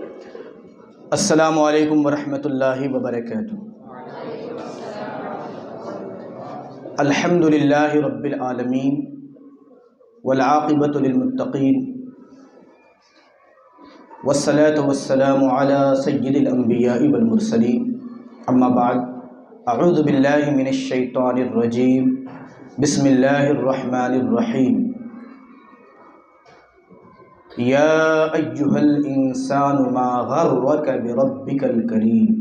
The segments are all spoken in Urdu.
السلام علیکم ورحمۃ اللہ وبرکاتہ۔ الحمد للہ رب العالمین والعاقبۃ للمتقین والصلاة والسلام علی سید الانبیاء والمرسلین، اما بعد، اعوذ باللہ من الشیطان الرجیم، بسم اللہ الرحمن الرحیم۔ یا ایہا الانسان ما غرک بربک الکریم،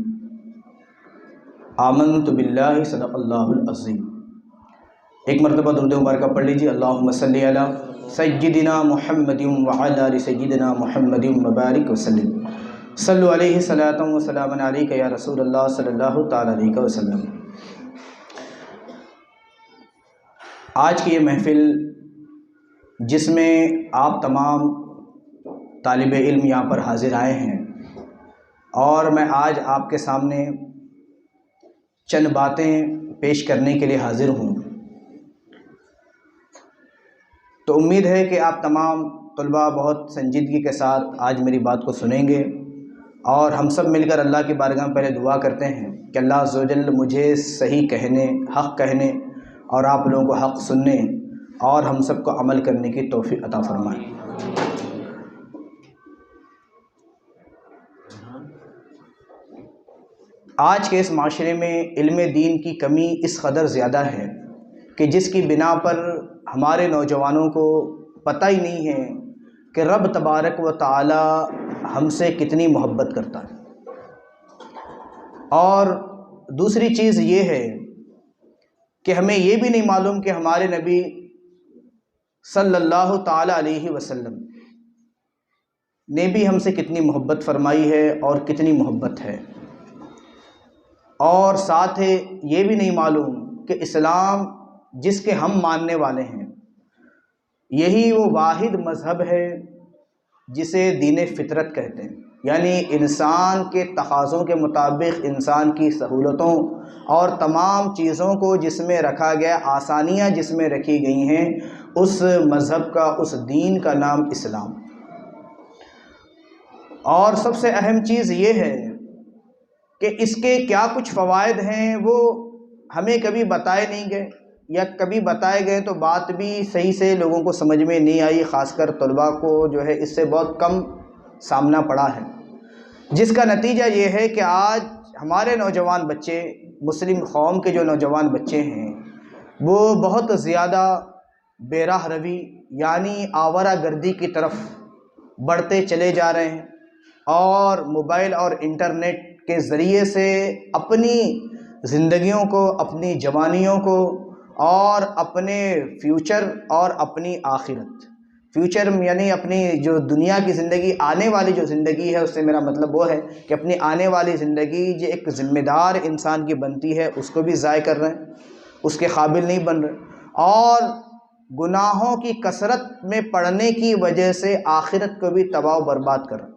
آمنت باللہ صدق اللہ العظیم۔ ایک مرتبہ درود مبارکہ پڑھ لیجیے۔ اللہم صلی علی سیدنا محمد وعلی آل سیدنا محمد وبارک وسلم۔ صلو علیہ صلاۃ و سلام علیک یا رسول اللہ صلی اللہ تعالی علیہ وسلم۔ آج کی یہ محفل جس میں آپ تمام طالب علم یہاں پر حاضر آئے ہیں، اور میں آج آپ کے سامنے چند باتیں پیش کرنے کے لیے حاضر ہوں، تو امید ہے کہ آپ تمام طلباء بہت سنجیدگی کے ساتھ آج میری بات کو سنیں گے، اور ہم سب مل کر اللہ کی بارگاہ میں پہلے دعا کرتے ہیں کہ اللہ عز و جل مجھے صحیح کہنے، حق کہنے، اور آپ لوگوں کو حق سننے اور ہم سب کو عمل کرنے کی توفیق عطا فرمائے۔ آج کے اس معاشرے میں علم دین کی کمی اس قدر زیادہ ہے کہ جس کی بنا پر ہمارے نوجوانوں کو پتہ ہی نہیں ہے کہ رب تبارک و تعالی ہم سے کتنی محبت کرتا ہے۔ اور دوسری چیز یہ ہے کہ ہمیں یہ بھی نہیں معلوم کہ ہمارے نبی صلی اللہ تعالی علیہ وسلم نے بھی ہم سے کتنی محبت فرمائی ہے اور کتنی محبت ہے۔ اور ساتھ ہی یہ بھی نہیں معلوم کہ اسلام جس کے ہم ماننے والے ہیں، یہی وہ واحد مذہب ہے جسے دین فطرت کہتے ہیں، یعنی انسان کے تقاضوں کے مطابق انسان کی سہولتوں اور تمام چیزوں کو جس میں رکھا گیا، آسانیاں جس میں رکھی گئی ہیں، اس مذہب کا، اس دین کا نام اسلام۔ اور سب سے اہم چیز یہ ہے کہ اس کے کیا کچھ فوائد ہیں وہ ہمیں کبھی بتائے نہیں گئے، یا کبھی بتائے گئے تو بات بھی صحیح سے لوگوں کو سمجھ میں نہیں آئی، خاص کر طلباء کو جو ہے اس سے بہت کم سامنا پڑا ہے، جس کا نتیجہ یہ ہے کہ آج ہمارے نوجوان بچے، مسلم قوم کے جو نوجوان بچے ہیں، وہ بہت زیادہ بے راہ روی یعنی آورہ گردی کی طرف بڑھتے چلے جا رہے ہیں، اور موبائل اور انٹرنیٹ کے ذریعے سے اپنی زندگیوں کو، اپنی جوانیوں کو، اور اپنے فیوچر اور اپنی آخرت، فیوچر یعنی اپنی جو دنیا کی زندگی، آنے والی جو زندگی ہے، اس سے میرا مطلب وہ ہے کہ اپنی آنے والی زندگی جو ایک ذمہ دار انسان کی بنتی ہے، اس کو بھی ضائع کر رہے ہیں، اس کے قابل نہیں بن رہے، اور گناہوں کی کثرت میں پڑنے کی وجہ سے آخرت کو بھی تباہ و برباد کر رہے ہیں۔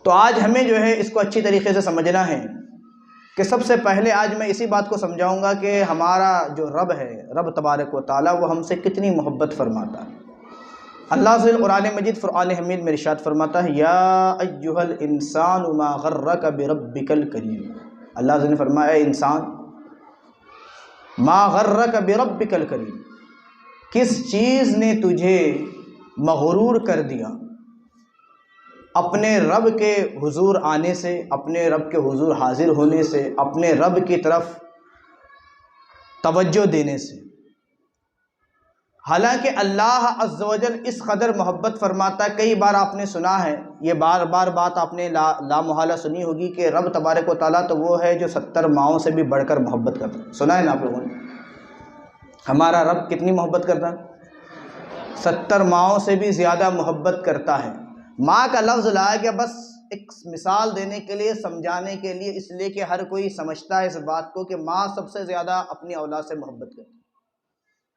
تو آج ہمیں جو ہے اس کو اچھی طریقے سے سمجھنا ہے کہ سب سے پہلے آج میں اسی بات کو سمجھاؤں گا کہ ہمارا جو رب ہے، رب تبارک و تعالیٰ، وہ ہم سے کتنی محبت فرماتا ہے۔ اللہ سے قرآن مجید فرقان حمید میں ارشاد فرماتا ہے، یا ایہا الانسان ما غرک بربک الکریم۔ اللہ سے نے فرمایا، اے انسان، ما غرک بربک الکریم، کس چیز نے تجھے مغرور کر دیا اپنے رب کے حضور آنے سے، اپنے رب کے حضور حاضر ہونے سے، اپنے رب کی طرف توجہ دینے سے۔ حالانکہ اللہ عز و جل اس قدر محبت فرماتا ہے، کئی بار آپ نے سنا ہے، یہ بار بار بات آپ نے لا محالہ سنی ہوگی کہ رب تبارک و تعالیٰ تو وہ ہے جو 70 ماؤں سے بھی بڑھ کر محبت کرتا ہے۔ سنا ہے نا آپ لوگوں نے؟ ہمارا رب کتنی محبت کرتا ہے؟ 70 ماؤں سے بھی زیادہ محبت کرتا ہے۔ ماں کا لفظ لایا گیا بس ایک مثال دینے کے لیے، سمجھانے کے لیے، اس لیے کہ ہر کوئی سمجھتا ہے اس بات کو کہ ماں سب سے زیادہ اپنی اولاد سے محبت کرتی ہے،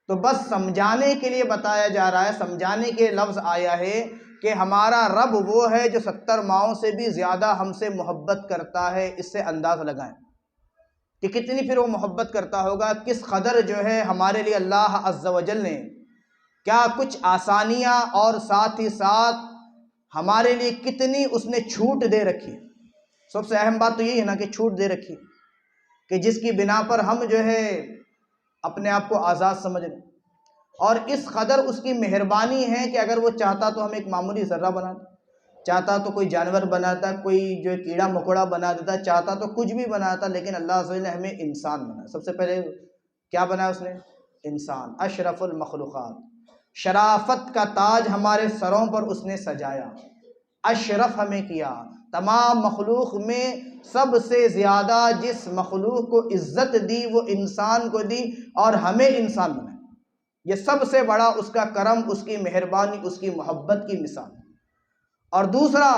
تو بس سمجھانے کے لیے بتایا جا رہا ہے، سمجھانے کے لفظ آیا ہے کہ ہمارا رب وہ ہے جو 70 ماؤں سے بھی زیادہ ہم سے محبت کرتا ہے۔ اس سے انداز لگائیں کہ کتنی پھر وہ محبت کرتا ہوگا، کس قدر جو ہے ہمارے لیے اللہ عز و جل نے کیا کچھ آسانیاں اور ساتھ ہی ساتھ ہمارے لیے کتنی اس نے چھوٹ دے رکھی ہے۔ سب سے اہم بات تو یہی ہے نا کہ چھوٹ دے رکھی ہے، کہ جس کی بنا پر ہم جو ہے اپنے آپ کو آزاد سمجھ لیں، اور اس قدر اس کی مہربانی ہے کہ اگر وہ چاہتا تو ہمیں ایک معمولی ذرہ بنا دیتا، چاہتا تو کوئی جانور بناتا، کوئی جو ہے کیڑا مکوڑا بنا دیتا، چاہتا تو کچھ بھی بناتا، لیکن اللہ عز و جل نے ہمیں انسان بنایا۔ سب سے پہلے کیا بنایا اس نے؟ انسان، اشرف المخلوقات، شرافت کا تاج ہمارے سروں پر اس نے سجایا، اشرف ہمیں کیا۔ تمام مخلوق میں سب سے زیادہ جس مخلوق کو عزت دی وہ انسان کو دی، اور ہمیں انسان بنایا۔ یہ سب سے بڑا اس کا کرم، اس کی مہربانی، اس کی محبت کی مثال۔ اور دوسرا،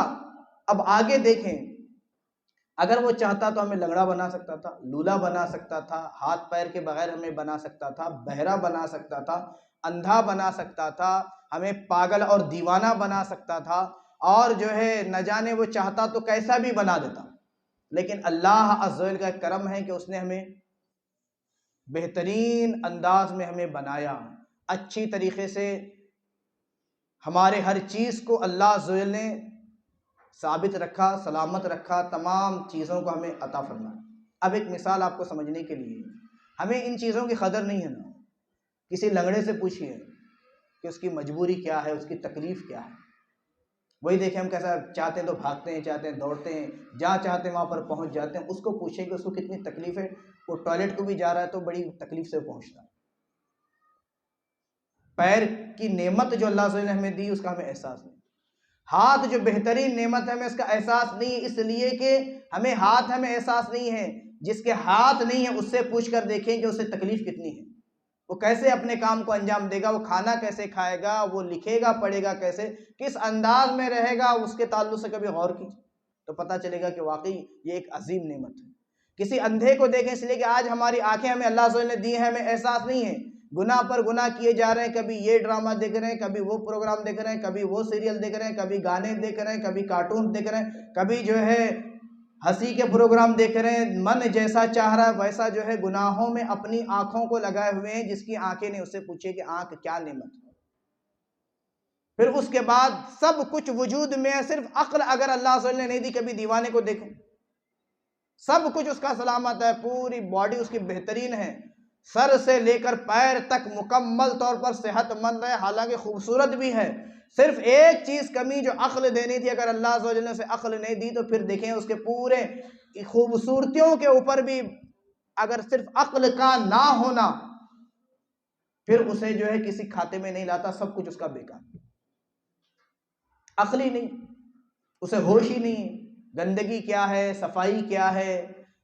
اب آگے دیکھیں، اگر وہ چاہتا تو ہمیں لنگڑا بنا سکتا تھا، لولا بنا سکتا تھا، ہاتھ پیر کے بغیر ہمیں بنا سکتا تھا، بہرا بنا سکتا تھا، اندھا بنا سکتا تھا، ہمیں پاگل اور دیوانہ بنا سکتا تھا، اور جو ہے نہ جانے وہ چاہتا تو کیسا بھی بنا دیتا۔ لیکن اللہ عز و جل کا کرم ہے کہ اس نے ہمیں بہترین انداز میں ہمیں بنایا، اچھی طریقے سے ہمارے ہر چیز کو اللہ عز و جل نے ثابت رکھا، سلامت رکھا، تمام چیزوں کو ہمیں عطا فرمایا۔ اب ایک مثال آپ کو سمجھنے کے لیے، ہمیں ان چیزوں کی قدر نہیں ہے نا، کسی لنگڑے سے پوچھئے کہ اس کی مجبوری کیا ہے، اس کی تکلیف کیا ہے، وہی دیکھیں ہم کیسا چاہتے ہیں تو بھاگتے ہیں، چاہتے ہیں دوڑتے ہیں، جہاں چاہتے ہیں وہاں پر پہنچ جاتے ہیں۔ اس کو پوچھیں کہ اس کو کتنی تکلیف ہے، وہ ٹوائلٹ کو بھی جا رہا ہے تو بڑی تکلیف سے پہنچتا ہے۔ پیر کی نعمت جو اللہ نے ہمیں دی اس کا ہمیں احساس نہیں، ہاتھ جو بہترین نعمت ہے ہمیں اس کا احساس نہیں ہے، اس لیے کہ ہمیں ہاتھ ہمیں احساس نہیں ہے۔ جس کے ہاتھ نہیں ہے اس سے پوچھ کر دیکھیں کہ اسے تکلیف کتنی ہے، وہ کیسے اپنے کام کو انجام دے گا، وہ کھانا کیسے کھائے گا، وہ لکھے گا پڑھے گا کیسے، کس انداز میں رہے گا، اس کے تعلق سے کبھی غور کیجیے تو پتہ چلے گا کہ واقعی یہ ایک عظیم نعمت ہے۔ کسی اندھے کو دیکھیں، اس لیے کہ آج ہماری آنکھیں ہمیں اللہ تعالیٰ نے دی ہیں، ہمیں احساس نہیں ہے، گناہ پر گناہ کیے جا رہے ہیں، کبھی یہ ڈرامہ دیکھ رہے ہیں، کبھی وہ پروگرام دیکھ رہے ہیں، کبھی وہ سیریل دیکھ رہے ہیں، کبھی گانے دیکھ رہے ہیں، کبھی کارٹون دیکھ رہے ہیں، کبھی جو ہے ہنسی کے پروگرام دیکھ رہے ہیں، من جیسا چاہ رہا ہے ویسا جو ہے گناہوں میں اپنی آنکھوں کو لگائے ہوئے ہیں۔ جس کی آنکھیں نہیں اس سے پوچھے کہ آنکھ کیا نعمت ہے۔ پھر اس کے بعد سب کچھ وجود میں ہے، صرف عقل اگر اللہ صلی اللہ نے نہیں دی، کبھی دیوانے کو دیکھیں، سب کچھ اس کا سلامت ہے، پوری باڈی اس کی بہترین ہے، سر سے لے کر پیر تک مکمل طور پر صحت مند ہے، حالانکہ خوبصورت بھی ہے۔ صرف ایک چیز کمی جو عقل دینی تھی، اگر اللہ عز و جل نے اسے عقل نہیں دی تو پھر دیکھیں اس کے پورے خوبصورتیوں کے اوپر بھی اگر صرف عقل کا نہ ہونا پھر اسے جو ہے کسی کھاتے میں نہیں لاتا، سب کچھ اس کا بیکار، عقل ہی نہیں، اسے ہوش ہی نہیں، گندگی کیا ہے، صفائی کیا ہے،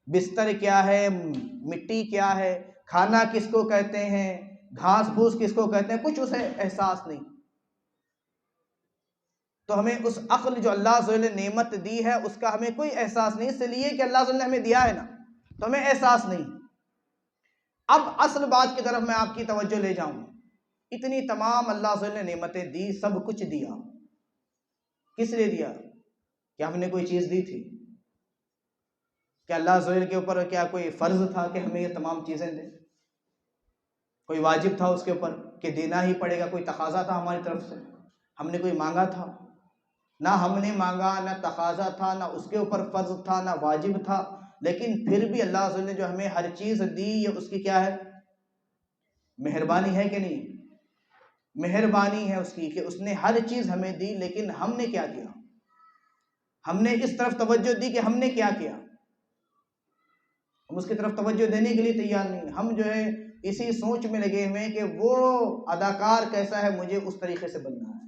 بستر کیا ہے، مٹی کیا ہے، کھانا کس کو کہتے ہیں، گھاس پھوس کس کو کہتے ہیں، کچھ اسے احساس نہیں۔ تو ہمیں اس عقل جو اللہ عز و جل نے نعمت دی ہے اس کا ہمیں کوئی احساس نہیں، اس لیے کہ اللہ عز و جل نے ہمیں دیا ہے نا، تو ہمیں احساس نہیں۔ اب اصل بات کی طرف میں آپ کی توجہ لے جاؤں، اتنی تمام اللہ عز و جل نے نعمتیں دی، سب کچھ دیا، کس لیے دیا؟ کیا ہم نے کوئی چیز دی تھی؟ کیا اللہ عز و جل کے اوپر کیا کوئی فرض تھا کہ ہمیں یہ تمام چیزیں دیں؟ کوئی واجب تھا اس کے اوپر کہ دینا ہی پڑے گا؟ کوئی تقاضا تھا ہماری طرف سے؟ ہم نے کوئی مانگا تھا؟ نہ ہم نے مانگا، نہ تقاضا تھا، نہ اس کے اوپر فرض تھا، نہ واجب تھا، لیکن پھر بھی اللہ عز و جل نے جو ہمیں ہر چیز دی یہ اس کی کیا ہے؟ مہربانی ہے کہ نہیں؟ مہربانی ہے اس کی کہ اس نے ہر چیز ہمیں دی، لیکن ہم نے کیا کیا؟ ہم نے اس طرف توجہ دی کہ ہم نے کیا کیا؟ ہم اس کی طرف توجہ دینے کے لیے تیار نہیں، ہم جو ہے اسی سوچ میں لگے ہوئے ہیں کہ وہ اداکار کیسا ہے مجھے اس طریقے سے بننا ہے،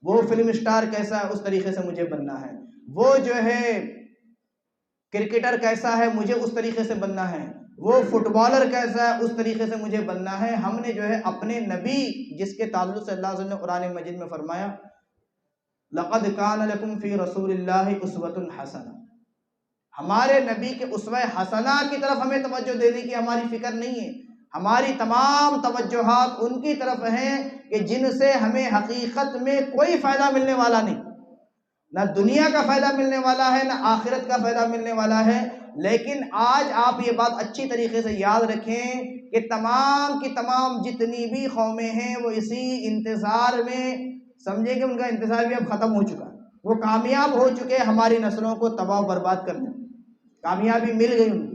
وہ فلم اسٹار کیسا ہے اس طریقے سے مجھے بننا ہے، وہ جو ہے کرکٹر کیسا ہے مجھے اس طریقے سے بننا ہے، وہ فٹ بالر کیسا ہے اس طریقے سے مجھے بننا ہے۔ ہم نے جو ہے اپنے نبی جس کے تعلق سے اللہ عز و جل نے قرآن مجید میں فرمایا لَقَدْ كَانَ لَكُمْ فِي رَسُولِ اللَّهِ أُسْوَةٌ حَسَنَةٌ، ہمارے نبی کے اسوہ حسنہ کی طرف ہمیں توجہ دینے کی ہماری فکر نہیں ہے، ہماری تمام توجہات ان کی طرف ہیں کہ جن سے ہمیں حقیقت میں کوئی فائدہ ملنے والا نہیں، نہ دنیا کا فائدہ ملنے والا ہے، نہ آخرت کا فائدہ ملنے والا ہے۔ لیکن آج آپ یہ بات اچھی طریقے سے یاد رکھیں کہ تمام کی تمام جتنی بھی قومیں ہیں وہ اسی انتظار میں، سمجھیں کہ ان کا انتظار بھی اب ختم ہو چکا ہے، وہ کامیاب ہو چکے ہماری نسلوں کو تباہ و برباد کرنے، کامیابی مل گئی ان کو،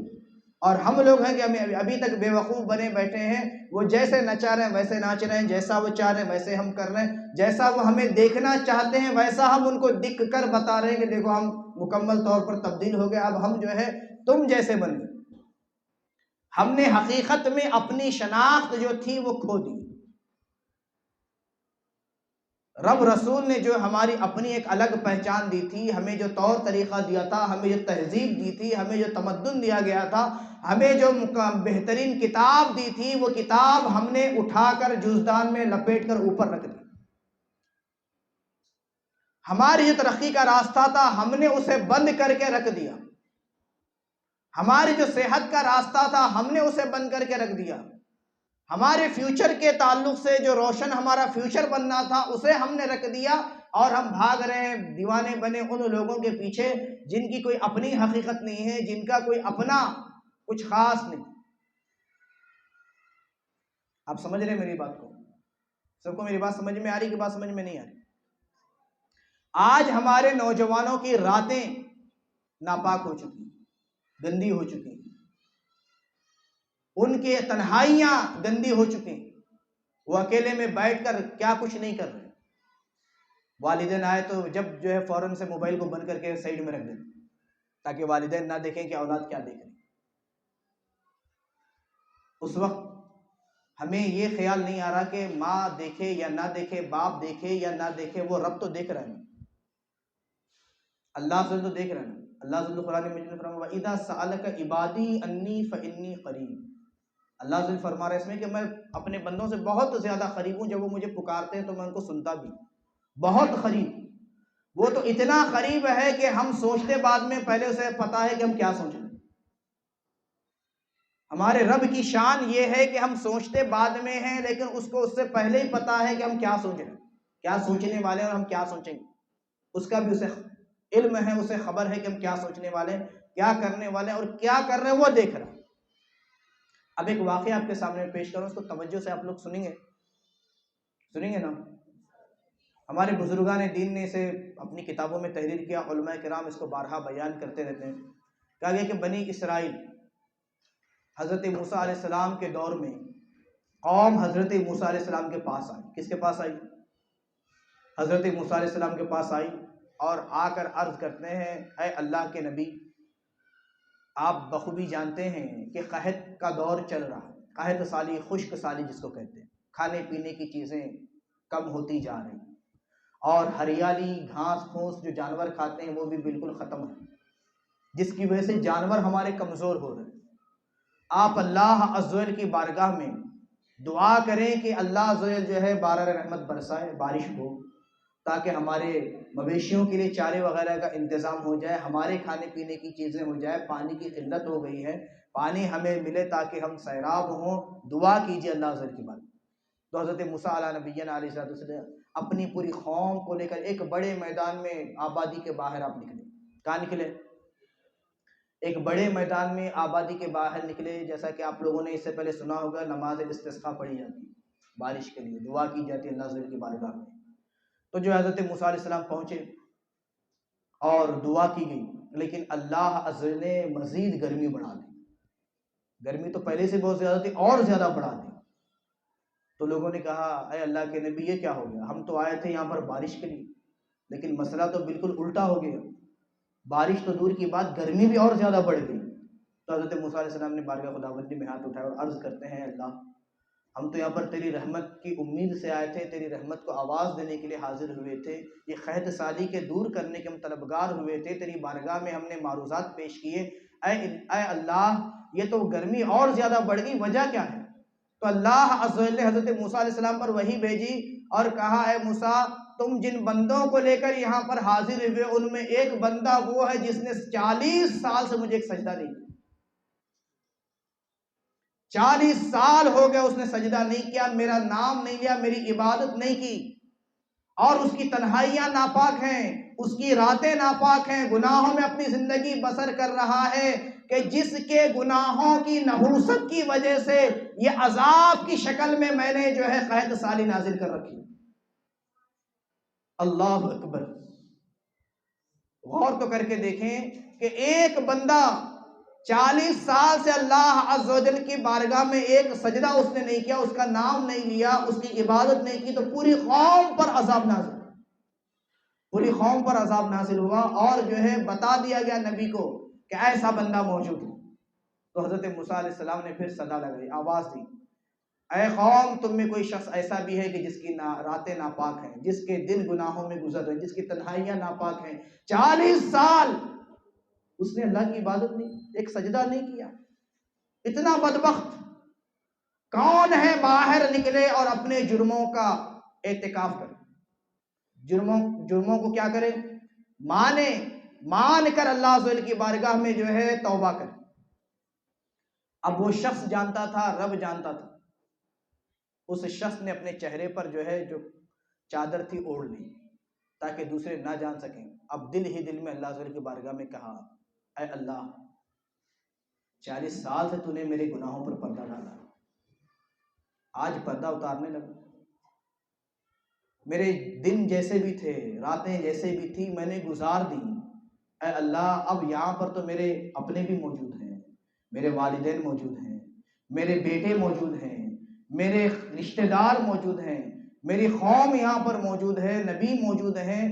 اور ہم لوگ ہیں کہ ہمیں ابھی تک بے وقوف بنے بیٹھے ہیں، وہ جیسے نچا رہے ہیں ویسے ناچ رہے ہیں، جیسا وہ چاہ رہے ہیں ویسے ہم کر رہے ہیں، جیسا وہ ہمیں دیکھنا چاہتے ہیں ویسا ہم ان کو دکھ کر بتا رہے ہیں کہ دیکھو ہم مکمل طور پر تبدیل ہو گئے، اب ہم جو ہے تم جیسے بن گئے۔ ہم نے حقیقت میں اپنی شناخت جو تھی وہ کھو دی۔ رب رسول نے جو ہماری اپنی ایک الگ پہچان دی تھی، ہمیں جو طور طریقہ دیا تھا، ہمیں جو تہذیب دی تھی، ہمیں جو تمدن دیا گیا تھا، ہمیں جو بہترین کتاب دی تھی، وہ کتاب ہم نے اٹھا کر جوزدان میں لپیٹ کر اوپر رکھ دی۔ ہماری جو ترقی کا راستہ تھا ہم نے اسے بند کر کے رکھ دیا، ہماری جو صحت کا راستہ تھا ہم نے اسے بند کر کے رکھ دیا، ہمارے فیوچر کے تعلق سے جو روشن ہمارا فیوچر بننا تھا اسے ہم نے رکھ دیا، اور ہم بھاگ رہے ہیں دیوانے بنے ان لوگوں کے پیچھے جن کی کوئی اپنی حقیقت نہیں ہے، جن کا کوئی اپنا کچھ خاص نہیں۔ آپ سمجھ رہے ہیں میری بات کو؟ سب کو میری بات سمجھ میں آ رہی کہ بات سمجھ میں نہیں آ رہی؟ آج ہمارے نوجوانوں کی راتیں ناپاک ہو چکی، گندی ہو چکی، ان کے تنہائیاں گندی ہو چکی، وہ اکیلے میں بیٹھ کر کیا کچھ نہیں کر رہے، والدین آئے تو جب جو ہے فوراً سے موبائل کو بند کر کے سائیڈ میں رکھ دیتے تاکہ والدین نہ دیکھیں کہ اولاد کیا دیکھ رہی۔ اس وقت ہمیں یہ خیال نہیں آ رہا کہ ماں دیکھے یا نہ دیکھے، باپ دیکھے یا نہ دیکھے، وہ رب تو دیکھ رہا ہے، اللہ سے تو دیکھ رہا ہے۔ اللہ سے قرآن مجید میں فرمایا وَإِذَا سَأَلَكَ عِبَادِي أَنِّي فَإِنِّي قَرِيبٌ، اللہ سے فرما رہا ہے اس میں کہ میں اپنے بندوں سے بہت زیادہ قریب ہوں، جب وہ مجھے پکارتے ہیں تو میں ان کو سنتا بھی، بہت قریب۔ وہ تو اتنا قریب ہے کہ ہم سوچتے بعد میں پہلے اسے پتا ہے کہ ہم کیا سوچ رہے ہیں۔ ہمارے رب کی شان یہ ہے کہ ہم سوچتے بعد میں ہیں، لیکن اس کو اس سے پہلے ہی پتا ہے کہ ہم کیا سوچ رہے ہیں، کیا سوچنے والے ہیں اور ہم کیا سوچیں گے، اس کا بھی اسے علم ہے، اسے خبر ہے کہ ہم کیا سوچنے والے ہیں، کیا کرنے والے ہیں، اور کیا کر رہے ہیں وہ دیکھ رہا ہے۔ اب ایک واقعہ آپ کے سامنے پیش کروں، اس کو توجہ سے آپ لوگ سنیں گے نا؟ ہمارے بزرگان دین نے اسے اپنی کتابوں میں تحریر کیا، علماء کرام اس کو بارہا بیان کرتے رہتے ہیں۔ کہا گیا کہ بنی اسرائیل حضرت موسیٰ علیہ السلام کے دور میں قوم حضرت موسیٰ علیہ السلام کے پاس آئی۔ کس کے پاس آئی؟ حضرت موسیٰ علیہ السلام کے پاس آئی، اور آ کر عرض کرتے ہیں اے اللہ کے نبی، آپ بخوبی جانتے ہیں کہ قحط کا دور چل رہا ہے، قحط سالی، خشک سالی جس کو کہتے ہیں، کھانے پینے کی چیزیں کم ہوتی جا رہی ہیں، اور ہریالی گھاس پھوس جو جانور کھاتے ہیں وہ بھی بالکل ختم ہے، جس کی وجہ سے جانور ہمارے کمزور ہو رہے ہیں۔ آپ اللہ عز و جل کی بارگاہ میں دعا کریں کہ اللہ عز و جل جو ہے بارہ رحمت برسائے، بارش ہو، تاکہ ہمارے مویشیوں کے لیے چارے وغیرہ کا انتظام ہو جائے، ہمارے کھانے پینے کی چیزیں ہو جائے، پانی کی قلت ہو گئی ہے، پانی ہمیں ملے تاکہ ہم سیراب ہوں، دعا کیجیے اللہ عز و جل کی بات۔ تو حضرت موسیٰ علیہ نبینا علیہ السلام اپنی پوری قوم کو لے کر ایک بڑے میدان میں آبادی کے باہر آپ نکلے۔ کہاں نکلے؟ ایک بڑے میدان میں آبادی کے باہر نکلے۔ جیسا کہ آپ لوگوں نے اس سے پہلے سنا ہوگا، نماز استسقاء پڑھی جاتی ہے، بارش کے لیے دعا کی جاتی ہے اللہ عز و جل کی بارگاہ میں۔ تو جو حضرت موسیٰ علیہ السلام پہنچے اور دعا کی گئی، لیکن اللہ عز و جل نے مزید گرمی بڑھا دی۔ گرمی تو پہلے سے بہت زیادہ تھی، اور زیادہ بڑھا دی۔ تو لوگوں نے کہا اے اللہ کے نبی یہ کیا ہو گیا؟ ہم تو آئے تھے یہاں پر بارش کے لیے، لیکن مسئلہ تو بالکل الٹا ہو گیا، بارش تو دور کی بات گرمی بھی اور زیادہ بڑھ گئی۔ تو حضرت موسیٰ علیہ السلام نے بارگاہ خداوندی میں ہاتھ اٹھائے اور عرض کرتے ہیں اللہ، ہم تو یہاں پر تیری رحمت کی امید سے آئے تھے، تیری رحمت کو آواز دینے کے لیے حاضر ہوئے تھے، یہ قحط سالی کے دور کرنے کے ہم طلبگار ہوئے تھے، تیری بارگاہ میں ہم نے معروضات پیش کیے، اے اللہ یہ تو گرمی اور زیادہ بڑھ گئی، وجہ کیا ہے؟ تو اللہ عز و جل نے حضرت موسیٰ علیہ السلام پر وحی بھیجی اور کہا اے موسیٰ، تم جن بندوں کو لے کر یہاں پر حاضر ہوئے ان میں ایک بندہ وہ ہے جس نے 40 سال سے مجھے ایک سجدہ نہیں کیا، 40 سال ہو گئے اس نے سجدہ نہیں کیا، میرا نام نہیں لیا، میری عبادت نہیں کی، اور اس کی تنہائیاں ناپاک ہیں، اس کی راتیں ناپاک ہیں، گناہوں میں اپنی زندگی بسر کر رہا ہے، کہ جس کے گناہوں کی نحوست کی وجہ سے یہ عذاب کی شکل میں نے جو ہے قحط سالی نازل کر رکھی۔ اللہ اکبر۔ غور تو کر کے دیکھیں کہ ایک بندہ 40 سال سے اللہ عز و جل کی بارگاہ میں ایک سجدہ اس نے نہیں کیا، اس کا نام نہیں لیا، اس کی عبادت نہیں کی، تو پوری قوم پر عذاب نازل، پوری قوم پر عذاب نازل ہوا، اور جو ہے بتا دیا گیا نبی کو کہ ایسا بندہ موجود ہے۔ تو حضرت موسیٰ علیہ السلام نے پھر صدا لگائی، آواز دی، اے قوم، تم میں کوئی شخص ایسا بھی ہے کہ جس کی راتیں ناپاک ہیں، جس کے دن گناہوں میں گزر رہے ہیں، جس کی تنہائیاں ناپاک ہیں، 40 سال اس نے اللہ کی عبادت نہیں، ایک سجدہ نہیں کیا۔ اتنا بدبخت کون ہے باہر نکلے اور اپنے جرموں کا اعتکاف کرے، جرموں کو کیا کرے، مان کر اللہ عز و جل کی بارگاہ میں جو ہے توبہ کرے۔ اب وہ شخص جانتا تھا، رب جانتا تھا، اس شخص نے اپنے چہرے پر جو ہے جو چادر تھی اوڑھ لی تاکہ دوسرے نہ جان سکیں۔ اب دل ہی دل میں اللہ عز و جل کی بارگاہ میں کہا، اے اللہ، 40 سال سے تو نے میرے گناہوں پر پردہ ڈالا، آج پردہ اتارنے لگا، میرے دن جیسے بھی تھے، راتیں جیسے بھی تھی، میں نے گزار دی، اے اللہ اب یہاں پر تو میرے اپنے بھی موجود ہیں، میرے والدین موجود ہیں، میرے بیٹے موجود ہیں، میرے رشتہ دار موجود ہیں، میری قوم یہاں پر موجود ہے، نبی موجود ہیں،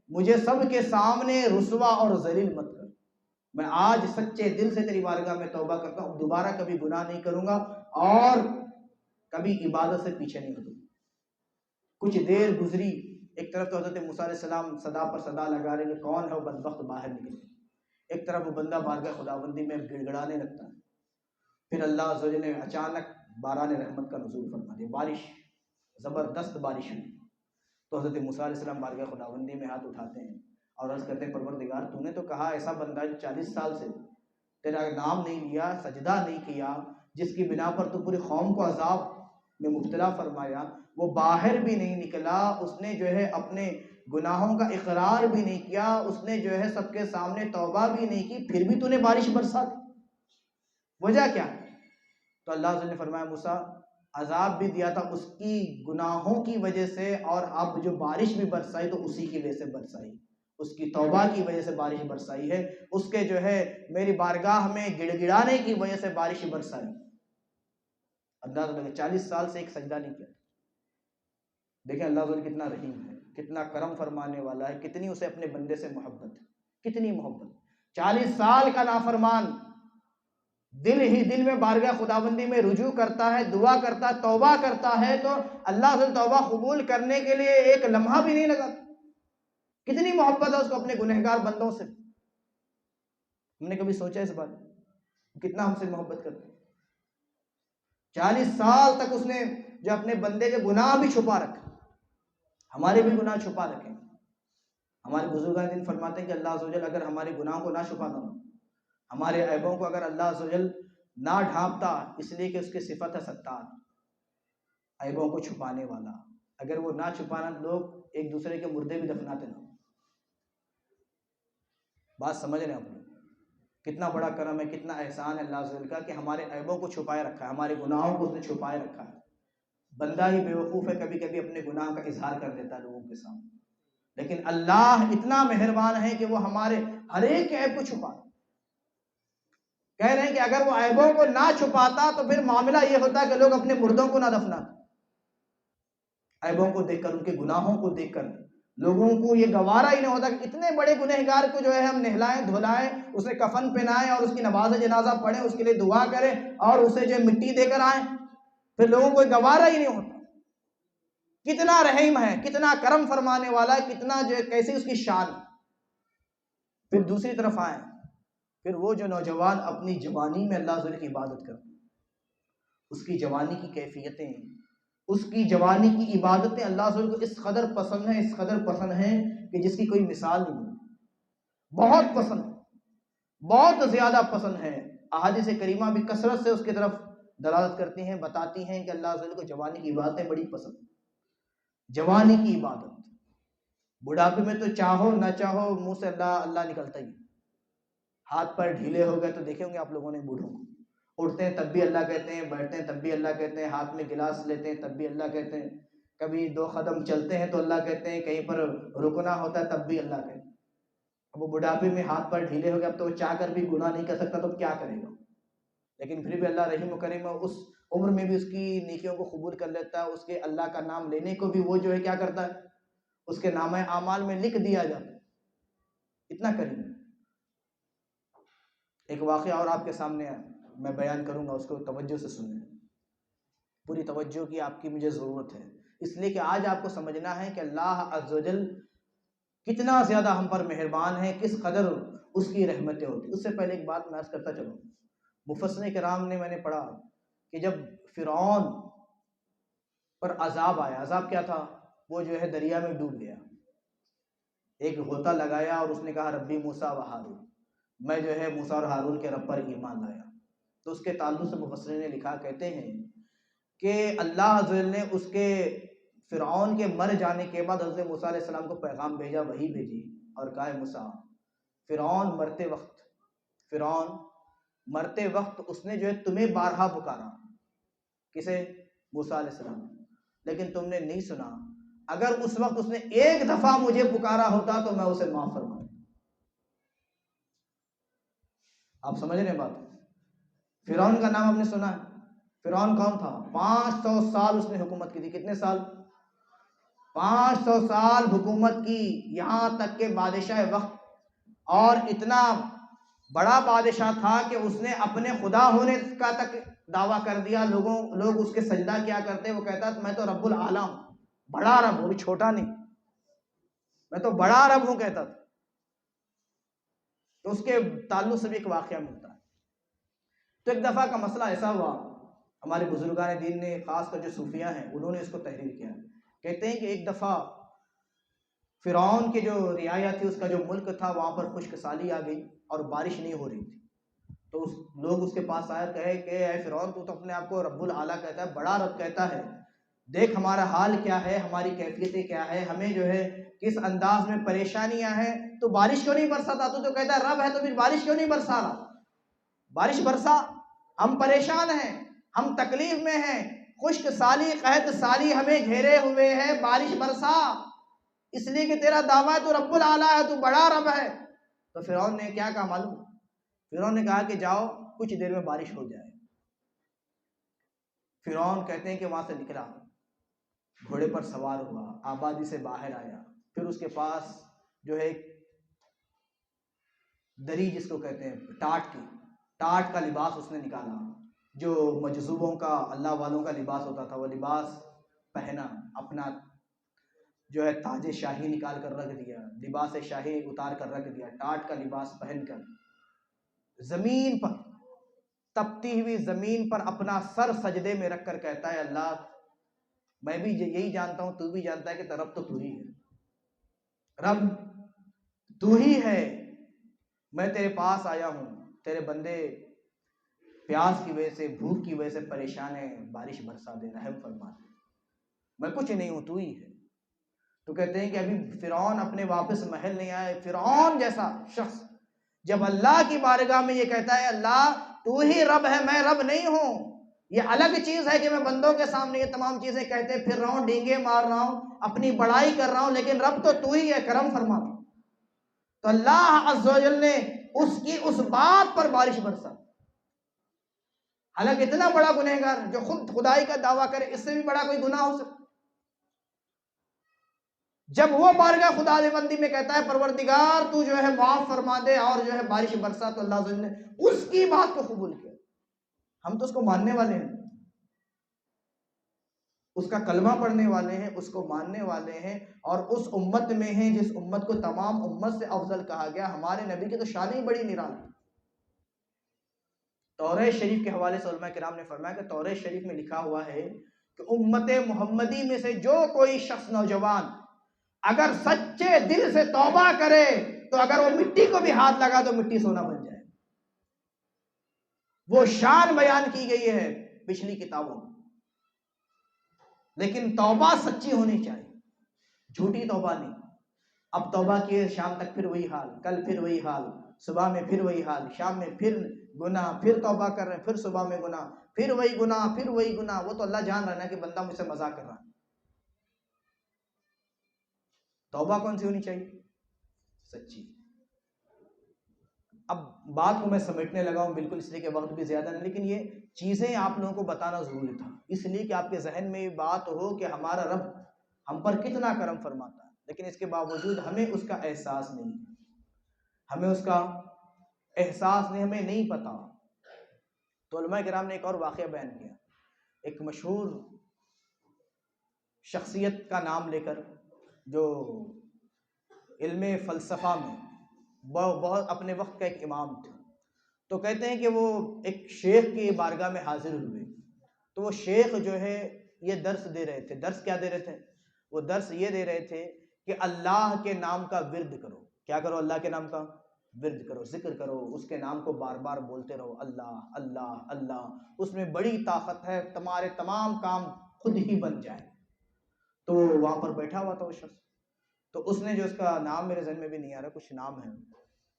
مجھے سب کے سامنے رسوا اور ذلیل مت کر، میں آج سچے دل سے تیری بارگاہ میں توبہ کرتا ہوں، دوبارہ کبھی گناہ نہیں کروں گا اور کبھی عبادت سے پیچھے نہیں ہٹوں۔ کچھ دیر گزری، ایک طرف تو حضرت موسیٰ علیہ السلام صدا پر صدا لگا رہے کہ کون ہے وہ بدبخت باہر نکلے، ایک طرف وہ بندہ بارگاہ خداوندی میں گڑ گڑانے لگتا ہے۔ پھر اللہ عز و جل نے اچانک باران رحمت کا نزول فرما دیا، بارش، زبردست بارش ہوئی۔ تو حضرت موسیٰ علیہ السلام بارگاہ خداوندی میں ہاتھ اٹھاتے ہیں اور عرض کرتے ہیں، پروردگار تو نے تو کہا ایسا بندہ جو 40 سال سے تیرا نام نہیں لیا، سجدہ نہیں کیا، جس کی بنا پر تو پوری قوم کو عذاب میں مبتلا فرمایا، وہ باہر بھی نہیں نکلا، اس نے جو ہے اپنے گناہوں کا اقرار بھی نہیں کیا، اس نے جو ہے سب کے سامنے توبہ بھی نہیں کی، پھر بھی تو نے بارش برسا دی، وجہ کیا؟ تو اللہ عز و جل نے فرمایا، موسیٰ عذاب بھی دیا تھا اس کی گناہوں کی وجہ سے، اور اب جو بارش بھی برسائی تو اسی کی وجہ سے برسائی، اس کی توبہ کی وجہ سے بارش برسائی ہے، اس کے جو ہے میری بارگاہ میں گڑ گڑانے کی وجہ سے بارش برسائی۔ اندازہ لگے 40 سال سے ایک سجدہ نہیں کیا۔ دیکھیں اللہ عز و جل کتنا رحیم ہے، کتنا کرم فرمانے والا ہے، کتنی اسے اپنے بندے سے محبت ہے، کتنی محبت۔ 40 سال کا نافرمان دل ہی دل میں بارگاہ خداوندی میں رجوع کرتا ہے، دعا کرتا ہے، توبہ کرتا ہے، تو اللہ عز و جل توبہ قبول کرنے کے لیے ایک لمحہ بھی نہیں لگا۔ کتنی محبت ہے اس کو اپنے گنہگار بندوں سے۔ ہم نے کبھی سوچا اس بات، کتنا ہم سے محبت کرتے ہیں؟ 40 سال تک اس نے جو اپنے بندے کے گناہ بھی چھپا رکھے، ہمارے بھی گناہ چھپا رکھے۔ ہمارے بزرگان دین فرماتے ہیں کہ اللہ عز و جل اگر ہمارے گناہوں کو نہ چھپاتا، ہمارے عیبوں کو اگر اللہ عز و جل نہ ڈھانپتا، اس لیے کہ اس کی صفت ہے ستار، عیبوں کو چھپانے والا، اگر وہ نہ چھپانا لوگ ایک دوسرے کے مردے بھی دفناتے نا۔ بات سمجھ رہے ہیں آپ لوگ؟ کتنا بڑا کرم ہے، کتنا احسان ہے اللہ عز و جل کا کہ ہمارے عیبوں کو چھپائے رکھا ہے، ہمارے گناہوں کو اس نے چھپائے رکھا ہے۔ بندہ ہی بیوقوف ہے، کبھی کبھی اپنے گناہ کا اظہار کر دیتا ہے لوگوں کے سامنے، لیکن اللہ اتنا مہربان ہے کہ وہ ہمارے ہر ایک عیب کو چھپا۔ کہہ رہے ہیں کہ اگر وہ عیبوں کو نہ چھپاتا تو پھر معاملہ یہ ہوتا کہ لوگ اپنے مردوں کو نہ دفناتے۔ عیبوں کو دیکھ کر، ان کے گناہوں کو دیکھ کر لوگوں کو یہ گوارا ہی نہیں ہوتا کہ اتنے بڑے گنہگار کو جو ہے ہم نہلائیں دھلائیں، اسے کفن پہنائیں اور اس کی نماز جنازہ پڑھیں، اس کے لیے دعا کریں اور اسے جو مٹی دے کر آئیں، پھر لوگوں کو گوارا ہی نہیں ہوتا۔ کتنا رحیم ہے، کتنا کرم فرمانے والا ہے، کتنا جو ہے کیسی اس کی شان۔ پھر دوسری طرف آئیں، پھر وہ جو نوجوان اپنی جوانی میں اللہ عز و جل کی عبادت کرتے، اس کی جوانی کی کیفیتیں، اس کی جوانی کی عبادتیں اللہ عز و جل کو اس قدر پسند ہیں، اس قدر پسند ہیں کہ جس کی کوئی مثال نہیں ہے، بہت پسند ہے، بہت زیادہ پسند ہے۔ احادیث کریمہ بھی کثرت سے اس کی طرف دلالت کرتی ہیں، بتاتی ہیں کہ اللہ عز و جل کو جوانی کی عبادتیں بڑی پسند ہیں۔ جوانی کی عبادت، بڑھاپے میں تو چاہو نہ چاہو منہ سے اللہ اللہ نکلتا ہی، ہاتھ پر ڈھیلے ہو گئے تو دیکھیں گے آپ لوگوں نے بوڑھوں کو، اٹھتے ہیں تب بھی اللہ کہتے ہیں، بیٹھتے ہیں تب بھی اللہ کہتے ہیں، ہاتھ میں گلاس لیتے ہیں تب بھی اللہ کہتے ہیں، کبھی 2 قدم چلتے ہیں تو اللہ کہتے ہیں، کہیں پر رکنا ہوتا ہے تب بھی اللہ کہتے ہیں۔ اب وہ بڑھاپے میں ہاتھ پر ڈھیلے ہو گئے، اب تو وہ چاہ کر بھی گناہ نہیں کر سکتا، تو اب کیا کرے گا؟ لیکن پھر بھی اللہ رحیم و کریم اس عمر میں بھی اس کی نیکیوں کو قبول کر لیتا ہے، اس کے اللہ کا نام لینے کو بھی وہ جو ہے کیا کرتا ہے، اس کے نامہ اعمال میں لکھ دیا جاتا ہے۔ اتنا کریم۔ ایک واقعہ اور آپ کے سامنے میں بیان کروں گا، اس کو توجہ سے سنیں، پوری توجہ کی آپ کی مجھے ضرورت ہے، اس لیے کہ آج آپ کو سمجھنا ہے کہ اللہ عز و جل کتنا زیادہ ہم پر مہربان ہے، کس قدر اس کی رحمتیں ہوتی۔ اس سے پہلے ایک بات میں عرض کرتا چلوں، مفسرین کرام نے میں نے پڑھا کہ جب فرعون پر عذاب آیا، عذاب کیا تھا؟ وہ جو ہے دریا میں ڈوب گیا، ایک غوطہ لگایا اور اس نے کہا ربی موسیٰ و ہارون، میں جو ہے موسیٰ اور ہارون کے رب پر ایمان لایا۔ تو اس کے تعلق سے مفسرین نے لکھا، کہتے ہیں کہ اللہ عز و جل نے اس کے فرعون کے مر جانے کے بعد حضرت موسیٰ علیہ السلام کو پیغام بھیجا، وحی بھیجی، اور کہا موسیٰ، فرعون مرتے وقت اس نے جو ہے تمہیں بارہا پکارا، کسے؟ موسیٰ علیہ السلام، لیکن تم نے نہیں سنا، اگر اس وقت اس نے ایک دفعہ مجھے پکارا ہوتا تو میں اسے معاف فرما۔ آپ سمجھ رہے ہیں بات؟ فرعون کا نام آپ نے سنا ہے؟ فرعون کون تھا؟ 500 سال اس نے حکومت کی تھی۔ کتنے سال؟ 500 سال حکومت کی، یہاں تک کہ بادشاہ وقت، اور اتنا بڑا بادشاہ تھا کہ اس نے اپنے خدا ہونے کا تک دعویٰ کر دیا۔ لوگ اس کے سجدہ کیا کرتے، وہ کہتا میں تو رب العالم ہوں، بڑا رب ہوں، بھی چھوٹا نہیں، میں تو بڑا رب ہوں کہتا تھا۔ تو اس کے تعلق سے بھی ایک واقعہ ملتا ہے۔ تو ایک دفعہ کا مسئلہ ایسا ہوا، ہمارے بزرگان دین نے، خاص کر جو صوفیاء ہیں، انہوں نے اس کو تحریر کیا۔ کہتے ہیں کہ ایک دفعہ فرعون کی جو رعایا تھی، اس کا جو ملک تھا، وہاں پر خشک سالی آ گئی اور بارش نہیں ہو رہی تھی۔ تو لوگ اس کے پاس آئے، کہے کہ اے فرعون، تو اپنے آپ کو رب العلیٰ کہتا ہے، بڑا رب کہتا ہے، دیکھ ہمارا حال کیا ہے، ہماری کیفیتیں کیا ہے، ہمیں جو ہے کس انداز میں پریشانیاں ہیں، تو بارش کیوں نہیں برساتا؟ تو کہتا ہے رب ہے تو پھر بارش کیوں نہیں برسا رہا؟ بارش برسا، ہم پریشان ہیں، ہم تکلیف میں ہیں، خشک سالی قحط سالی ہمیں گھیرے ہوئے ہے، بارش برسا، اس لیے کہ تیرا دعویٰ ہے تو رب العلیٰ ہے، تو بڑا رب ہے۔ تو فرعون نے کیا کہا معلوم؟ فرعون نے کہا کہ جاؤ، کچھ دیر میں بارش ہو جائے۔ فرعون کہتے ہیں کہ وہاں سے نکلا، گھوڑے پر سوار ہوا، آبادی سے باہر آیا، پھر اس کے پاس جو ہے ایک دری، جس کو کہتے ہیں ٹاٹ کا لباس اس نے نکالا، جو مجذوبوں کا، اللہ والوں کا لباس ہوتا تھا، وہ لباس پہنا، اپنا جو ہے تاج شاہی نکال کر رکھ دیا، لباس شاہی اتار کر رکھ دیا، ٹاٹ کا لباس پہن کر زمین پر، تپتی ہوئی زمین پر اپنا سر سجدے میں رکھ کر کہتا ہے اللہ، میں بھی یہی جانتا ہوں، تو بھی جانتا ہے کہ رب تو ہی ہے، رب تو ہی ہے، میں تیرے پاس آیا ہوں، تیرے بندے پیاس کی وجہ سے، بھوک کی وجہ سے پریشان ہیں، بارش برسا دے، رحم فرما دے، میں کچھ نہیں ہوں، تو ہی ہے۔ تو کہتے ہیں کہ ابھی فرعون اپنے واپس محل نہیں آئے، فرعون جیسا شخص جب اللہ کی بارگاہ میں یہ کہتا ہے اللہ تو ہی رب ہے، میں رب نہیں ہوں، یہ الگ چیز ہے کہ میں بندوں کے سامنے یہ تمام چیزیں کہتے پھر رہا ہوں، ڈینگے مار رہا ہوں، اپنی بڑائی کر رہا ہوں، لیکن رب تو ہی ہے، کرم فرما۔ تو اللہ عز و جل نے اس کی اس بات پر بارش برسا، حالانکہ اتنا بڑا گنہگار جو خود خدائی کا دعویٰ کرے، اس سے بھی بڑا کوئی گناہ ہو سکتا؟ جب وہ بارگاہ خدا بندی میں کہتا ہے پروردگار تو جو ہے معاف فرما دے اور جو ہے بارش برسا، تو اللہ عز و جل نے اس کی بات کو قبول کیا۔ ہم تو اس کو ماننے والے ہیں، اس کا کلمہ پڑھنے والے ہیں، اس کو ماننے والے ہیں، اور اس امت میں ہیں جس امت کو تمام امت سے افضل کہا گیا۔ ہمارے نبی کی تو شان ہی بڑی نرالی۔ توریت شریف کے حوالے سے علماء کرام نے فرمایا کہ توریت شریف میں لکھا ہوا ہے کہ امت محمدی میں سے جو کوئی شخص نوجوان اگر سچے دل سے توبہ کرے تو اگر وہ مٹی کو بھی ہاتھ لگا تو مٹی سونا بن جائے۔ وہ شان بیان کی گئی ہے پچھلی کتابوں میں، لیکن توبہ سچی ہونی چاہیے، جھوٹی توبہ نہیں۔ اب توبہ کیے، شام تک پھر وہی حال، کل پھر وہی حال، صبح میں پھر وہی حال، شام میں پھر گناہ، پھر توبہ کر رہے ہیں، پھر صبح میں گناہ، پھر وہی گناہ، پھر وہی گناہ۔ وہ تو اللہ جان رہا ہے نا کہ بندہ مجھ سے مذاق کر رہا ہے۔ توبہ کون سی ہونی چاہیے؟ سچی۔ اب بات کو میں سمیٹنے لگا ہوں بالکل، اس لیے کہ وقت بھی زیادہ نہیں، لیکن یہ چیزیں آپ لوگوں کو بتانا ضروری تھا، اس لیے کہ آپ کے ذہن میں یہ بات ہو کہ ہمارا رب ہم پر کتنا کرم فرماتا ہے، لیکن اس کے باوجود ہمیں اس کا احساس نہیں، ہمیں اس کا احساس نہیں، ہمیں نہیں پتا۔ تو علماء کرام نے ایک اور واقعہ بیان کیا، ایک مشہور شخصیت کا نام لے کر، جو علم فلسفہ میں بہت اپنے وقت کا ایک امام تھے، تو کہتے ہیں کہ وہ ایک شیخ کی بارگاہ میں حاضر ہوئے، تو وہ شیخ جو ہے یہ درس دے رہے تھے۔ درس کیا دے رہے تھے؟ وہ درس یہ دے رہے تھے کہ اللہ کے نام کا ورد کرو۔ کیا کرو؟ اللہ کے نام کا ورد کرو، ذکر کرو، اس کے نام کو بار بار بولتے رہو، اللہ اللہ اللہ، اس میں بڑی طاقت ہے، تمہارے تمام کام خود ہی بن جائیں۔ تو وہاں پر بیٹھا ہوا تھا وہ شخص، تو اس نے جو، اس کا نام میرے ذہن میں بھی نہیں آ رہا، کچھ نام ہے،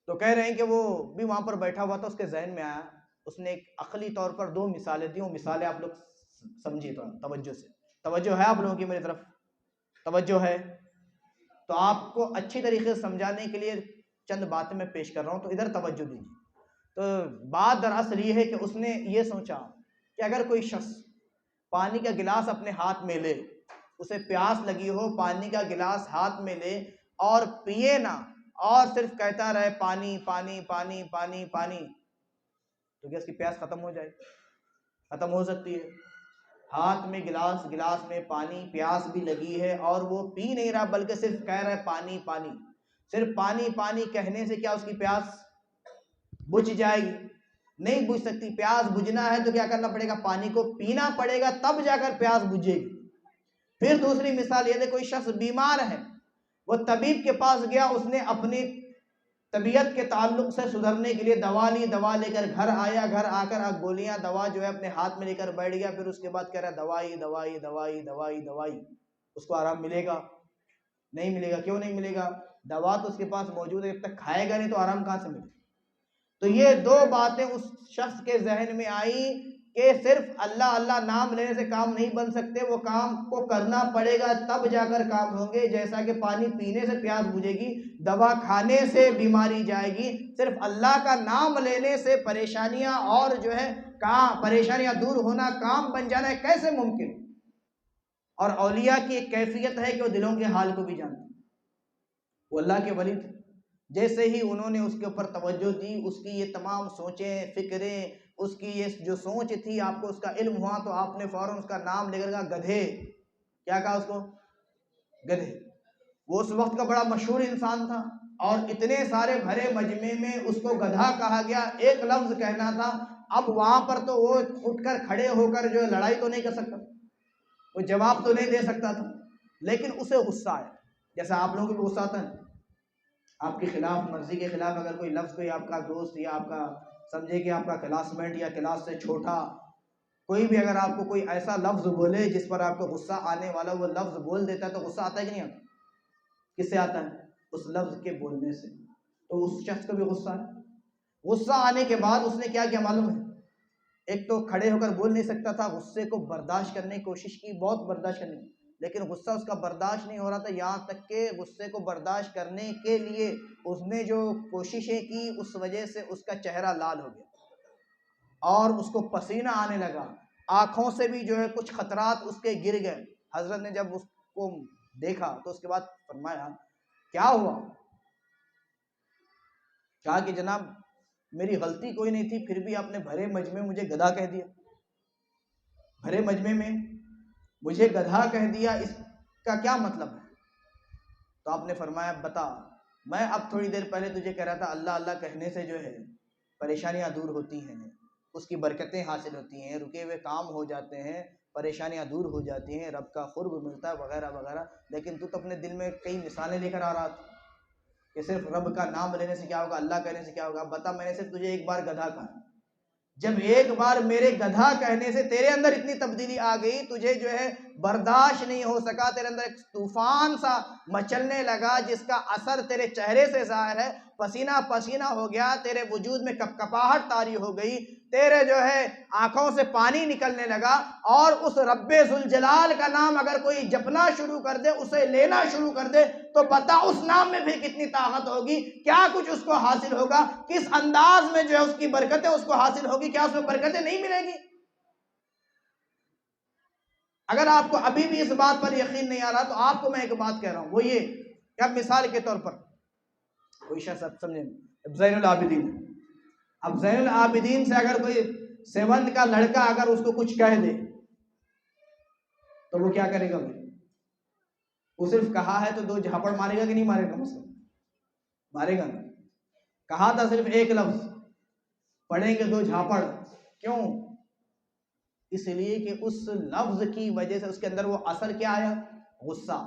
تو کہہ رہے ہیں کہ وہ بھی وہاں پر بیٹھا ہوا تھا، اس کے ذہن میں آیا، اس نے ایک عقلی طور پر دو مثالیں دی، وہ مثالیں آپ لوگ سمجھیے تو توجہ سے، توجہ ہے آپ لوگوں کی میری طرف؟ توجہ ہے تو آپ کو اچھی طریقے سے سمجھانے کے لیے چند باتیں میں پیش کر رہا ہوں، تو ادھر توجہ دیجیے۔ تو بات دراصل یہ ہے کہ اس نے یہ سوچا کہ اگر کوئی شخص پانی کا گلاس اپنے ہاتھ میں لے، اسے پیاس لگی ہو، پانی کا گلاس ہاتھ میں لے اور پیے نہ، اور صرف کہتا رہے پانی پانی پانی پانی پانی، تو کیا اس کی پیاس ختم ہو جائے؟ ختم ہو سکتی ہے؟ ہاتھ میں گلاس، گلاس میں پانی، پیاس بھی لگی ہے اور وہ پی نہیں رہا بلکہ صرف کہہ رہا ہے پانی پانی، صرف پانی پانی کہنے سے کیا اس کی پیاس بجھ جائے گی؟ نہیں بجھ سکتی۔ پیاس بجھنا ہے تو کیا کرنا پڑے گا؟ پانی کو پینا پڑے گا، تب جا کر پیاس بجھے گی۔ پھر دوسری مثال یہ ہے، کوئی شخص بیمار ہے، وہ طبیب کے پاس گیا، اس نے اپنی طبیعت کے تعلق سے سدھرنے کے لیے دوا لی، دوا لے کر گھر آیا، گھر آ کر گولیاں دوا جو ہے اپنے ہاتھ میں لے کر بیٹھ گیا، پھر اس کے بعد کہہ رہا ہے دوائی دوائی دوائی دوائی دوائی، اس کو آرام ملے گا؟ نہیں ملے گا۔ کیوں نہیں ملے گا؟ دوا تو اس کے پاس موجود ہے، جب تک کھائے گا نہیں تو آرام کہاں سے ملے گا؟ تو یہ دو باتیں اس شخص کے ذہن میں آئی کہ صرف اللہ اللہ نام لینے سے کام نہیں بن سکتے، وہ کام کو کرنا پڑے گا تب جا کر کام ہوں گے۔ جیسا کہ پانی پینے سے پیاس بجھے گی، دوا کھانے سے بیماری جائے گی، صرف اللہ کا نام لینے سے پریشانیاں اور جو ہے کام، پریشانیاں دور ہونا، کام بن جانا ہے کیسے ممکن؟ اور اولیاء کی ایک کیفیت ہے کہ وہ دلوں کے حال کو بھی جانتے ہیں، وہ اللہ کے ولی تھے، جیسے ہی انہوں نے اس کے اوپر توجہ دی، اس کی یہ تمام سوچیں فکریں، اس کی یہ جو سوچ تھی، آپ کو اس کا علم ہوا تو آپ نے فوراً اس کا نام لے کر کہا گدھے۔ کیا کہا اس کو؟ گدھے۔ وہ اس وقت کا بڑا مشہور انسان تھا، اور اتنے سارے بھرے مجمع میں اس کو گدھا کہا گیا، ایک لفظ کہنا تھا۔ اب وہاں پر تو وہ اٹھ کر کھڑے ہو کر جو لڑائی تو نہیں کر سکتا، وہ جواب تو نہیں دے سکتا تھا، لیکن اسے غصہ آیا، جیسا آپ لوگوں کو غصہ آتا ہے، آپ کی خلاف مرضی کے خلاف اگر کوئی لفظ، کوئی آپ کا دوست یا آپ کا سمجھے کہ آپ کا کلاس میٹ یا کلاس سے چھوٹا کوئی بھی اگر آپ کو کوئی ایسا لفظ بولے جس پر آپ کو غصہ آنے والا، وہ لفظ بول دیتا ہے تو غصہ آتا ہے کہ نہیں آتا؟ کس سے آتا ہے؟ اس لفظ کے بولنے سے۔ تو اس شخص کو بھی غصہ ہے۔ غصہ آنے کے بعد اس نے کیا کیا معلوم ہے؟ ایک تو کھڑے ہو کر بول نہیں سکتا تھا، غصے کو برداشت کرنے کی کوشش کی، بہت برداشت کرنے کی، لیکن غصہ اس کا برداشت نہیں ہو رہا تھا، یہاں تک کہ غصے کو برداشت کرنے کے لیے اس نے جو کوششیں کی، اس وجہ سے اس کا چہرہ لال ہو گیا اور اس کو پسینہ آنے لگا، آنکھوں سے بھی جو ہے کچھ خطرات اس کے گر گئے۔ حضرت نے جب اس کو دیکھا تو اس کے بعد فرمایا کیا ہوا؟ کہا کہ جناب میری غلطی کوئی نہیں تھی، پھر بھی آپ نے بھرے مجمع میں مجھے گدھا کہہ دیا، بھرے مجمع میں مجھے گدھا کہہ دیا، اس کا کیا مطلب ہے؟ تو آپ نے فرمایا بتا، میں اب تھوڑی دیر پہلے تجھے کہہ رہا تھا اللہ اللہ کہنے سے جو ہے پریشانیاں دور ہوتی ہیں، اس کی برکتیں حاصل ہوتی ہیں، رکے ہوئے کام ہو جاتے ہیں، پریشانیاں دور ہو جاتی ہیں، رب کا قرب ملتا ہے وغیرہ وغیرہ، لیکن تو اپنے دل میں کئی مثالیں لے کر آ رہا تھا کہ صرف رب کا نام لینے سے کیا ہوگا، اللہ کہنے سے کیا ہوگا۔ بتا، میں نے صرف تجھے ایک بار گدھا کہا، جب ایک بار میرے گدھا کہنے سے تیرے اندر اتنی تبدیلی آ گئی، تجھے جو ہے برداشت نہیں ہو سکا، تیرے اندر ایک طوفان سا مچلنے لگا جس کا اثر تیرے چہرے سے ظاہر ہے، پسینہ پسینہ ہو گیا، تیرے وجود میں کپکپاہٹ طاری ہو گئی، تیرے جو ہے آنکھوں سے پانی نکلنے لگا، اور اس رب ذوالجلال کا نام اگر کوئی جپنا شروع کر دے، اسے لینا شروع کر دے، تو بتا اس نام میں بھی کتنی طاقت ہوگی، کیا کچھ اس کو حاصل ہوگا، کس انداز میں جو ہے اس کی برکتیں اس کو حاصل ہوگی، کیا اس میں برکتیں نہیں ملے گی؟ اگر آپ کو ابھی بھی اس بات پر یقین نہیں آ رہا تو آپ کو میں ایک بات کہہ رہا ہوں، وہ یہ کہ اب مثال کے طور پر کوئی شخص اب سمجھیں زین العابدین، اب زین العابدین سے اگر کوئی سیونت کا لڑکا اگر اس کو کچھ کہہ دے تو وہ کیا کرے گا؟ وہ صرف کہا ہے تو 2 جھاپڑ مارے گا کہ نہیں مارے گا؟ مارے گا نا۔ کہا تھا صرف ایک لفظ، پڑھیں گے 2 جھاپڑ، کیوں؟ اس لیے کہ اس لفظ کی وجہ سے اس کے اندر وہ اثر کیا آیا؟ غصہ۔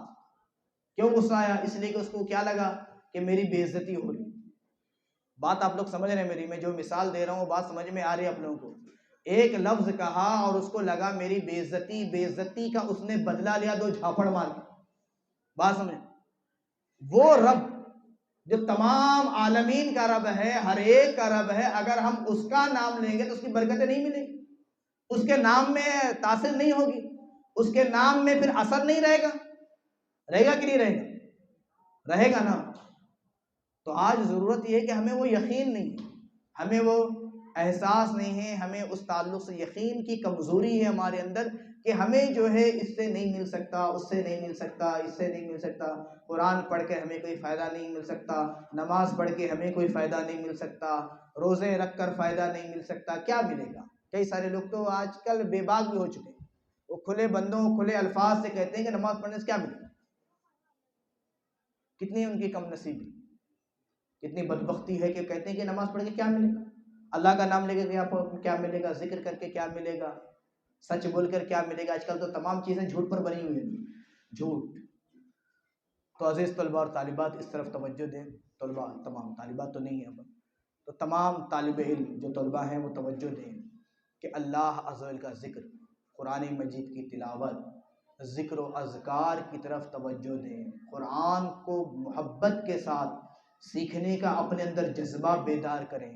کیوں غصہ آیا؟ اس لیے کہ اس کو کیا لگا کہ میری بے عزتی ہو رہی۔ بات آپ لوگ سمجھ رہے ہیں میری؟ میں جو مثال دے رہا ہوں بات سمجھ میں آ رہی ہے آپ لوگوں کو؟ ایک لفظ کہا اور اس کو لگا میری بے عزتی، بے عزتی کا اس نے بدلہ لیا 2 جھاپڑ مار کے۔ بات سمجھ؟ وہ رب جو تمام عالمین کا رب ہے، ہر ایک کا رب ہے، اگر ہم اس کا نام لیں گے تو اس کی برکتیں نہیں ملیں گی، اس کے نام میں تاثیر نہیں ہوگی، اس کے نام میں پھر اثر نہیں رہے گا۔ رہے گا کہ نہیں رہے گا؟ رہے گا نا۔ تو آج ضرورت یہ ہے کہ ہمیں وہ یقین نہیں ہے، ہمیں وہ احساس نہیں ہے، ہمیں اس تعلق سے یقین کی کمزوری ہے ہمارے اندر کہ ہمیں جو ہے اس سے نہیں مل سکتا، اس سے نہیں مل سکتا، اس سے نہیں مل سکتا، قرآن پڑھ کے ہمیں کوئی فائدہ نہیں مل سکتا، نماز پڑھ کے ہمیں کوئی فائدہ نہیں مل سکتا، روزے رکھ کر فائدہ نہیں مل سکتا، کیا ملے گا؟ کئی سارے لوگ تو آج کل بے باک بھی ہو چکے ہیں، وہ کھلے بندوں کھلے الفاظ سے کہتے ہیں کہ نماز پڑھنے سے کیا ملے گا؟ کتنی ان کی کم نصیبی، کتنی بدبختی ہے کہ کہتے ہیں کہ نماز پڑھ کے کیا ملے گا، اللہ کا نام لے کے کیا ملے گا، ذکر کر کے کیا ملے گا، سچ بول کر کیا ملے گا؟ آج کل تو تمام چیزیں جھوٹ پر بنی ہوئی ہیں، جھوٹ۔ تو عزیز طلباء اور طالبات اس طرف توجہ دیں، طلباء تمام، طالبات تو نہیں ہیں اب، تو تمام طالب علم جو طلباء ہیں وہ توجہ دیں کہ اللہ عز و جل کا ذکر، قرآن مجید کی تلاوت، ذکر و اذکار کی طرف توجہ دیں، قرآن کو محبت کے ساتھ سیکھنے کا اپنے اندر جذبہ بیدار کریں،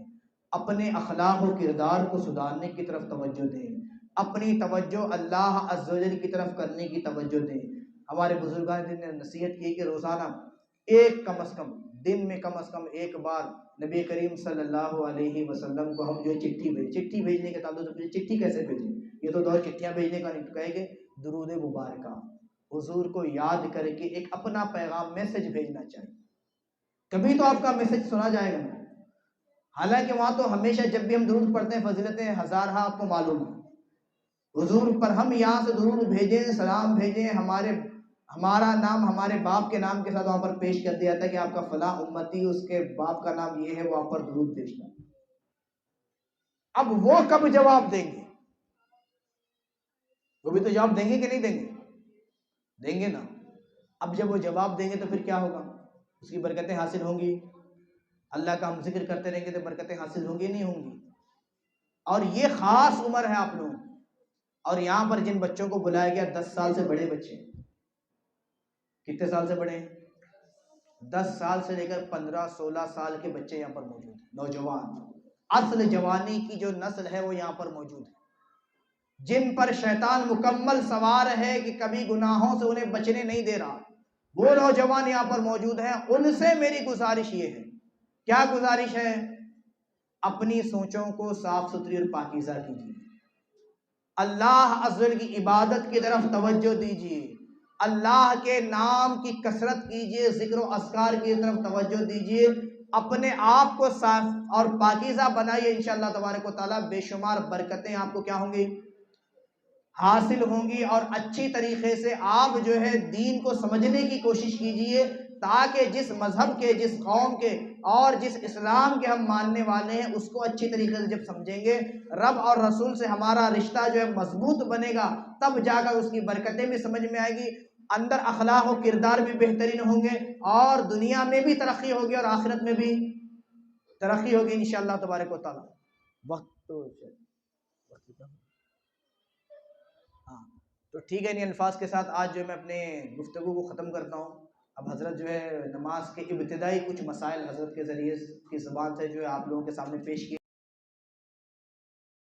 اپنے اخلاق و کردار کو سدھارنے کی طرف توجہ دیں، اپنی توجہ اللہ عز و جل کی طرف کرنے کی توجہ دیں۔ ہمارے بزرگان دین نے نصیحت کی کہ روزانہ کم از کم دن میں کم از کم ایک بار نبی کریم صلی اللہ علیہ وسلم کو ہم جو ہے چٹھی بھیجنے کے تعلق سے چٹھی کیسے بھیجیں؟ یہ تو دور چٹھیاں بھیجنے کا نہیں، تو کہے کہ درود مبارکہ، حضور کو یاد کر کے ایک اپنا پیغام میسج بھیجنا چاہیے، کبھی تو آپ کا میسج سنا جائے گا نا۔ حالانکہ وہاں تو ہمیشہ جب بھی ہم درود پڑھتے ہیں فضیلتیں ہزارہا آپ کو معلوم ہے، حضور پر ہم یہاں سے درود بھیجیں، سلام بھیجیں، ہمارا نام ہمارے باپ کے نام کے ساتھ وہاں پر پیش کر دیا جاتا ہے کہ آپ کا فلاں امتی، اس کے باپ کا نام یہ ہے، وہ آپ پر درود بھیجتا ہے۔ اب وہ کب جواب دیں گے؟ وہ بھی تو جواب دیں گے کہ نہیں دیں گے؟ دیں گے نا۔ اب جب وہ جواب دیں گے تو پھر کیا ہوگا؟ اس کی برکتیں حاصل ہوں گی، اللہ کا ہم ذکر کرتے رہیں گے تو برکتیں حاصل ہوں گی نہیں ہوں گی؟ اور یہ خاص عمر ہے آپ لوگوں، اور یہاں پر جن بچوں کو بلایا گیا 10 سال سے بڑے بچے، کتنے سال سے بڑے ہیں؟ 10 سال سے لے کر 15-16 سال کے بچے یہاں پر موجود ہیں، نوجوان، اصل جوانی کی جو نسل ہے وہ یہاں پر موجود ہے، جن پر شیطان مکمل سوار ہے کہ کبھی گناہوں سے انہیں بچنے نہیں دے رہا، وہ نوجوان یہاں پر موجود ہیں۔ ان سے میری گزارش یہ ہے، کیا گزارش ہے؟ اپنی سوچوں کو صاف ستھری اور پاکیزہ کیجیے، اللہ عز و جل کی عبادت کی طرف توجہ دیجیے، اللہ کے نام کی کثرت کیجیے، ذکر و اذکار کی طرف توجہ دیجیے، اپنے آپ کو صاف اور پاکیزہ بنائیے، انشاءاللہ تبارک و تعالیٰ بے شمار برکتیں آپ کو کیا ہوں گی؟ حاصل ہوں گی، اور اچھی طریقے سے آپ جو ہے دین کو سمجھنے کی کوشش کیجیے، تاکہ جس مذہب کے، جس قوم کے اور جس اسلام کے ہم ماننے والے ہیں اس کو اچھی طریقے سے جب سمجھیں گے، رب اور رسول سے ہمارا رشتہ جو ہے مضبوط بنے گا، تب جا کر اس کی برکتیں بھی سمجھ میں آئے گی، اندر اخلاق و کردار بھی بہترین ہوں گے، اور دنیا میں بھی ترقی ہوگی اور آخرت میں بھی ترقی ہوگی انشاءاللہ تبارک و تعالیٰ۔ وقت تو ہاں، تو ٹھیک ہے، انہیں الفاظ کے ساتھ آج جو ہے میں اپنے گفتگو کو ختم کرتا ہوں۔ اب حضرت جو ہے نماز کے ابتدائی کچھ مسائل حضرت کے ذریعے کی زبان سے جو ہے آپ لوگوں کے سامنے پیش کیے۔